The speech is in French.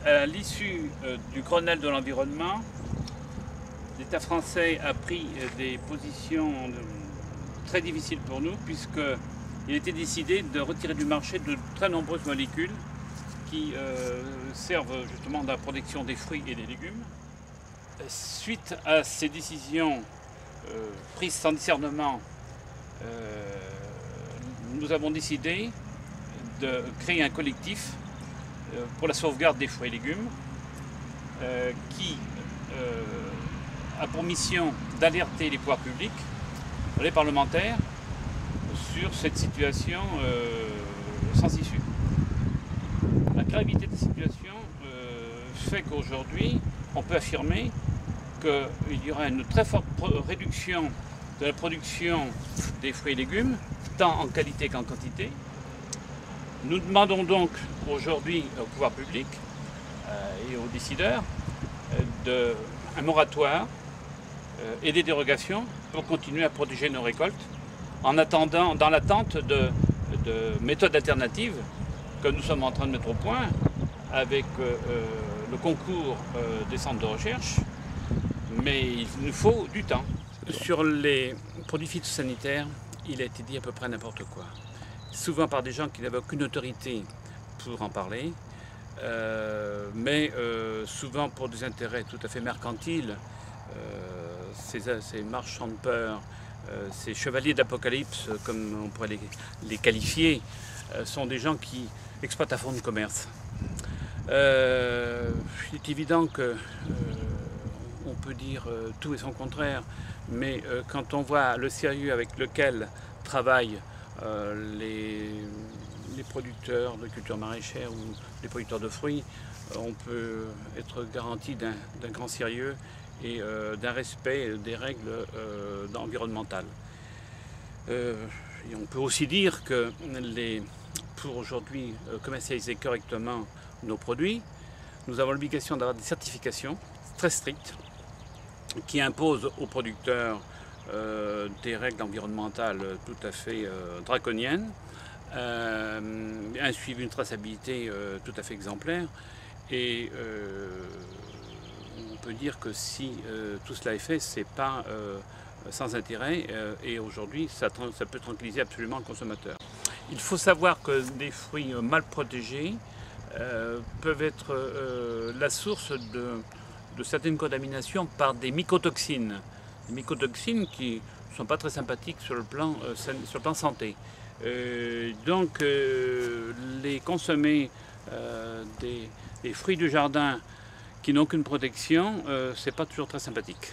À l'issue du Grenelle de l'environnement, l'État français a pris des positions très difficiles pour nous, puisqu'il était décidé de retirer du marché de très nombreuses molécules qui servent justement à la production des fruits et des légumes. Suite à ces décisions prises sans discernement, nous avons décidé de créer un collectif pour la sauvegarde des fruits et légumes qui a pour mission d'alerter les pouvoirs publics, les parlementaires, sur cette situation sans issue. La gravité de la situation fait qu'aujourd'hui, on peut affirmer qu'il y aura une très forte réduction de la production des fruits et légumes, tant en qualité qu'en quantité. Nous demandons donc aujourd'hui au pouvoir public et aux décideurs un moratoire et des dérogations pour continuer à protéger nos récoltes en attendant, dans l'attente de méthodes alternatives que nous sommes en train de mettre au point avec le concours des centres de recherche, mais il nous faut du temps. Sur les produits phytosanitaires, il a été dit à peu près n'importe quoi. Souvent par des gens qui n'avaient aucune autorité pour en parler, mais souvent pour des intérêts tout à fait mercantiles. Ces marchands de peur, ces chevaliers d'apocalypse, comme on pourrait les qualifier, sont des gens qui exploitent à fond le commerce. Il est évident que on peut dire tout et son contraire, mais quand on voit le sérieux avec lequel travaillent les producteurs de cultures maraîchères ou les producteurs de fruits, on peut être garanti d'un grand sérieux et d'un respect des règles environnementales. Et on peut aussi dire que pour aujourd'hui commercialiser correctement nos produits, nous avons l'obligation d'avoir des certifications très strictes qui imposent aux producteurs des règles environnementales tout à fait draconiennes, un suivi, une traçabilité tout à fait exemplaire. Et on peut dire que si tout cela est fait, c'est pas sans intérêt, et aujourd'hui ça peut tranquilliser absolument le consommateur. Il faut savoir que des fruits mal protégés peuvent être la source de certaines contaminations par des mycotoxines. Des mycotoxines qui ne sont pas très sympathiques sur le plan santé. Donc les consommer des fruits du jardin qui n'ont aucune protection, c'est pas toujours très sympathique.